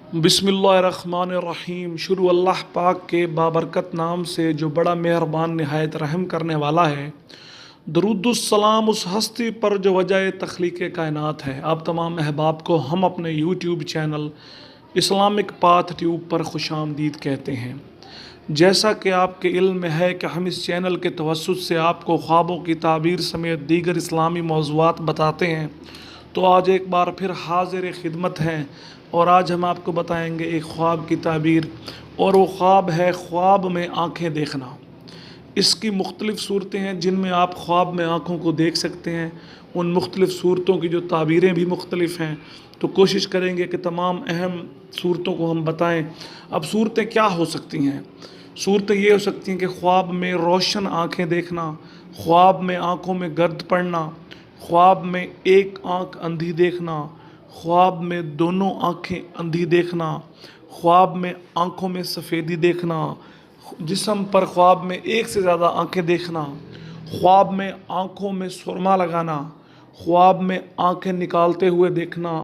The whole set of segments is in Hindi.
बिस्मिल्लाहिर्रहमानिर्रहीम। शुरू अल्लाह पाक के बाबरकत नाम से जो बड़ा मेहरबान निहायत रहम करने वाला है। दरूदुस्सलाम उस हस्ती पर जो वजह तख्लीक कायनात है। आप तमाम अहबाब को हम अपने YouTube channel Islamic path tube पर खुशामदीद कहते हैं। जैसा कि आपके इल्म में है कि हम इस चैनल के तवस्सुत से आपको ख्वाबों की ताबीर समेत दीगर इस्लामी मौज़ूआत बताते हैं, तो आज एक बार फिर हाजिर खिदमत हैं और आज हम आपको बताएंगे एक ख्वाब की ताबीर। और वो ख्वाब है ख्वाब में आँखें देखना। इसकी मुख्तलिफ़ सूरतें हैं जिनमें आप ख्वाब में आँखों को देख सकते हैं। उन मुख्तलिफ़ सूरतों की जो ताबीरें भी मुख्तलिफ़ हैं, तो कोशिश करेंगे कि तमाम अहम सूरतों को हम बताएं। अब सूरतें क्या हो सकती हैं? सूरतें ये हो सकती हैं कि ख्वाब में रोशन आँखें देखना, ख्वाब में आँखों में गर्द पड़ना, ख्वाब में एक आँख अंधी देखना, ख्वाब में दोनों आँखें अंधी देखना, ख्वाब में आँखों में सफ़ेदी देखना, जिस्म पर ख्वाब में एक से ज़्यादा आँखें देखना, ख्वाब में आँखों में सुरमा लगाना, ख्वाब में आँखें निकालते हुए देखना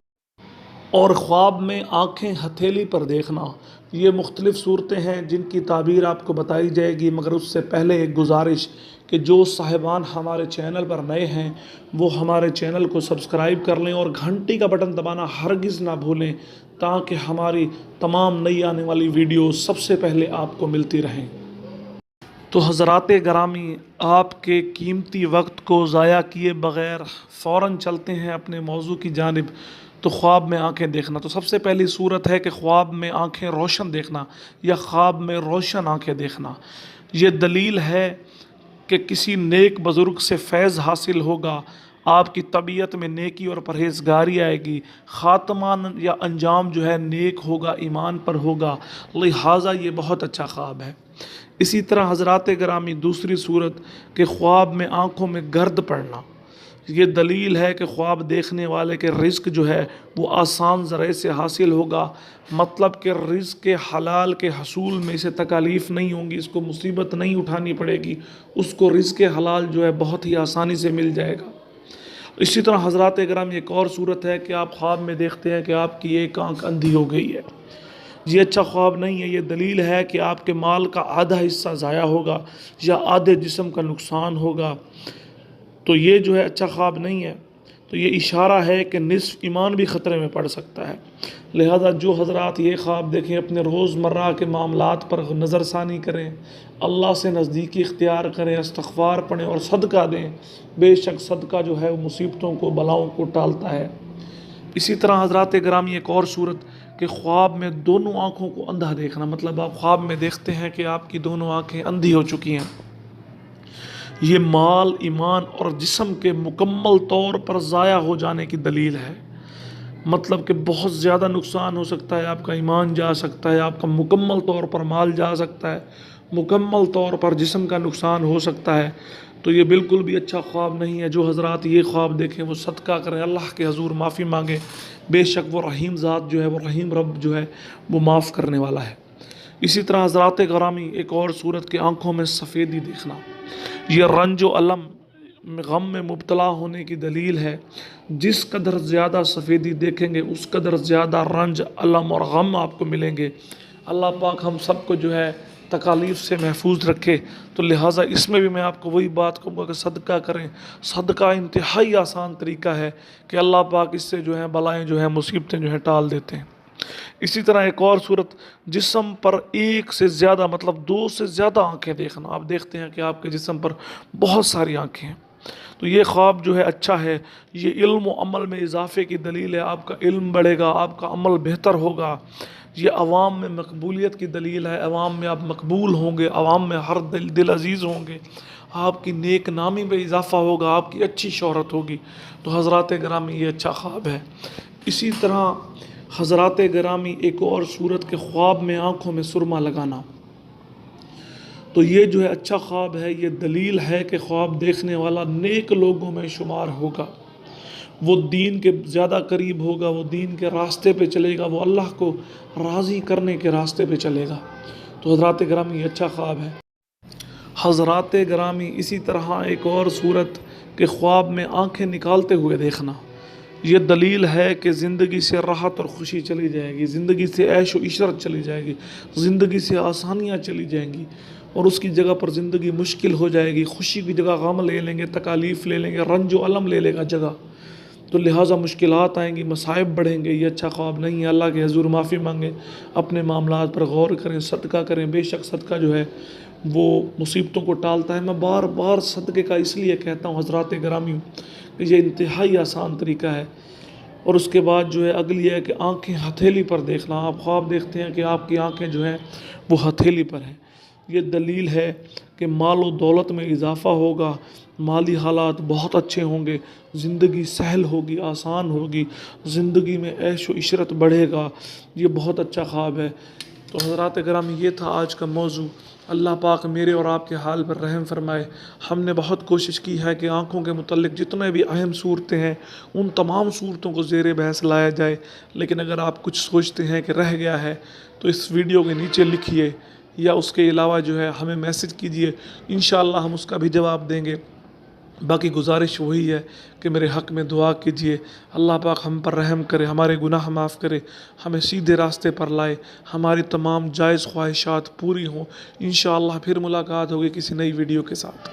और ख्वाब में आँखें हथेली पर देखना। ये मुख्तलिफ़ सूरतें हैं जिनकी ताबीर आपको बताई जाएगी, मगर उससे पहले एक गुजारिश कि जो साहिबान हमारे चैनल पर नए हैं वो हमारे चैनल को सब्सक्राइब कर लें और घंटी का बटन दबाना हरगिज़ ना भूलें, ताकि हमारी तमाम नई आने वाली वीडियो सबसे पहले आपको मिलती रहें। तो हज़रात गरामी, आपके कीमती वक्त को ज़ाया किए बग़ैर फ़ौरन चलते हैं अपने मौजू की जानिब। तो ख्वाब में आँखें देखना, तो सबसे पहली सूरत है कि ख्वाब में आँखें रोशन देखना या ख्वाब में रोशन आँखें देखना। ये दलील है कि किसी नेक बुज़ुर्ग से फैज़ हासिल होगा, आपकी तबीयत में नेकी और परहेज़गारी आएगी, ख़ात्मा या अंजाम जो है नेक होगा, ईमान पर होगा। लिहाजा ये बहुत अच्छा ख्वाब है। इसी तरह हज़रात गिरामी, दूसरी सूरत के ख्वाब में आँखों में गर्द पड़ना, ये दलील है कि ख्वाब देखने वाले के रिज़्क जो है वो आसान ज़रिए से हासिल होगा। मतलब कि रिज़्क के हलाल के हसूल में इसे तकालीफ़ नहीं होंगी, इसको मुसीबत नहीं उठानी पड़ेगी, उसको रिज़्क के हलाल जो है बहुत ही आसानी से मिल जाएगा। इसी तरह हज़रात गिरामी, एक और सूरत है कि आप ख्वाब में देखते हैं कि आपकी एक आँख अंधी हो गई है। ये अच्छा ख्वाब नहीं है। ये दलील है कि आपके माल का आधा हिस्सा ज़ाया होगा या आधे जिस्म का नुकसान होगा। तो ये जो है अच्छा ख्वाब नहीं है। तो ये इशारा है कि निस्फ़ ईमान भी ख़तरे में पड़ सकता है। लिहाजा जो हज़रात ये ख्वाब देखें, अपने रोज़मर्रा के मामलात पर नज़रसानी करें, अल्लाह से नज़दीकी इख्तियार करें, इस्तग़फ़ार पढ़ें और सदका दें। बेशक सदका जो है वो मुसीबतों को, बलाओं को टालता है। इसी तरह हज़रात गिरामी, एक और सूरत कि ख्वाब में दोनों आँखों को अंधा देखना। मतलब आप ख्वाब में देखते हैं कि आपकी दोनों आँखें अंधी हो चुकी हैं। ये माल, ईमान और जिस्म के मुकम्मल तौर पर ज़ाया हो जाने की दलील है। मतलब कि बहुत ज़्यादा नुकसान हो सकता है, आपका ईमान जा सकता है, आपका मुकम्मल तौर पर माल जा सकता है, मुकम्मल तौर पर जिस्म का नुकसान हो सकता है। तो ये बिल्कुल भी अच्छा ख्वाब नहीं है। जो हज़रात ये ख्वाब देखें वो सदका करें, अल्लाह के हज़ूर माफ़ी मांगें। बेशक वो रहीम ज़ात जो है, वो रहीम रब जो है वो माफ़ करने वाला है। इसी तरह हज़रात गिरामी, एक और सूरत के आँखों में सफ़ेदी देखना, यह रंज व अलम गम में मुब्तला होने की दलील है। जिस कदर ज़्यादा सफ़ेदी देखेंगे उस कदर ज़्यादा रंज, अलम और गम आपको मिलेंगे। अल्लाह पाक हम सबको जो है तकालीफ़ से महफूज रखे। तो लिहाजा इसमें भी मैं आपको वही बात कहूँगा कि सदका करें। सदका इंतहाई आसान तरीका है कि अल्लाह पाक इससे जो है बलाएँ जो है, मुसीबतें जो है टाल देते हैं। इसी तरह एक और सूरत, जिस्म पर एक से ज़्यादा मतलब दो से ज़्यादा आँखें देखना। आप देखते हैं कि आपके जिस्म पर बहुत सारी आँखें हैं। तो ये ख्वाब जो है अच्छा है। ये इल्म व अमल में इजाफ़े की दलील है। आपका इल्म बढ़ेगा, आपका अमल बेहतर होगा। ये अवाम में मकबूलियत की दलील है। अवाम में आप मकबूल होंगे, अवाम में हर दिल अजीज़ होंगे, आपकी नेक नामी में इजाफ़ा होगा, आपकी अच्छी शोहरत होगी। तो हज़रात गिरामी, ये अच्छा ख्वाब है। इसी तरह हज़रात गिरामी, एक और सूरत के ख्वाब में आँखों में सुरमा लगाना, तो ये जो है अच्छा ख्वाब है। ये दलील है कि ख्वाब देखने वाला नेक लोगों में शुमार होगा, वो दीन के ज़्यादा करीब होगा, वो दीन के रास्ते पे चलेगा, वो अल्लाह को राज़ी करने के रास्ते पे चलेगा। तो हज़रात गिरामी, ये अच्छा ख्वाब है। हज़रात गिरामी, इसी तरह एक और सूरत के ख्वाब में आँखें निकालते हुए देखना, ये दलील है कि ज़िंदगी से राहत और ख़ुशी चली जाएगी, ज़िंदगी से ऐश व इशरत चली जाएगी, ज़िंदगी से आसानियाँ चली जाएंगी और उसकी जगह पर ज़िंदगी मुश्किल हो जाएगी। खुशी की जगह गम ले लेंगे, तकालीफ़ ले लेंगे, रंज व अलम ले लेगा जगह। तो लिहाजा मुश्किलात आएंगी, मसाइब बढ़ेंगे। ये अच्छा ख्वाब नहीं है। अल्लाह के हज़ूर माफ़ी मांगें, अपने मामलात पर गौर करें, सदका करें। बेशक सदका जो है वो मुसीबतों को टालता है। मैं बार बार सदक़े का इसलिए कहता हूँ हज़रात गिरामी कि ये इंतहाई आसान तरीका है। और उसके बाद जो है अगली है कि आँखें हथेली पर देखना। आप ख्वाब देखते हैं कि आपकी आँखें जो हैं वो हथेली पर हैं, ये दलील है कि माल व दौलत में इजाफ़ा होगा, माली हालात बहुत अच्छे होंगे, ज़िंदगी सहल होगी, आसान होगी, ज़िंदगी में ऐश व इशरत बढ़ेगा। ये बहुत अच्छा ख्वाब है। तो हज़रात कराम, ये था आज का मौजू। अल्लाह पाक मेरे और आपके हाल पर रहम फरमाए। हमने बहुत कोशिश की है कि आँखों के मुतल्लिक़ जितने भी अहम सूरतें हैं उन तमाम सूरतों को ज़ेर बहस लाया जाए। लेकिन अगर आप कुछ सोचते हैं कि रह गया है तो इस वीडियो के नीचे लिखिए या उसके अलावा जो है हमें मैसेज कीजिए, इंशाअल्लाह हम उसका भी जवाब देंगे। बाकी गुजारिश वही है कि मेरे हक़ में दुआ कीजिए, अल्लाह पाक हम पर रहम करे, हमारे गुनाह माफ़ करे, हमें सीधे रास्ते पर लाए, हमारी तमाम जायज़ ख्वाहिशात पूरी हों। इंशाअल्लाह फिर मुलाकात होगी किसी नई वीडियो के साथ।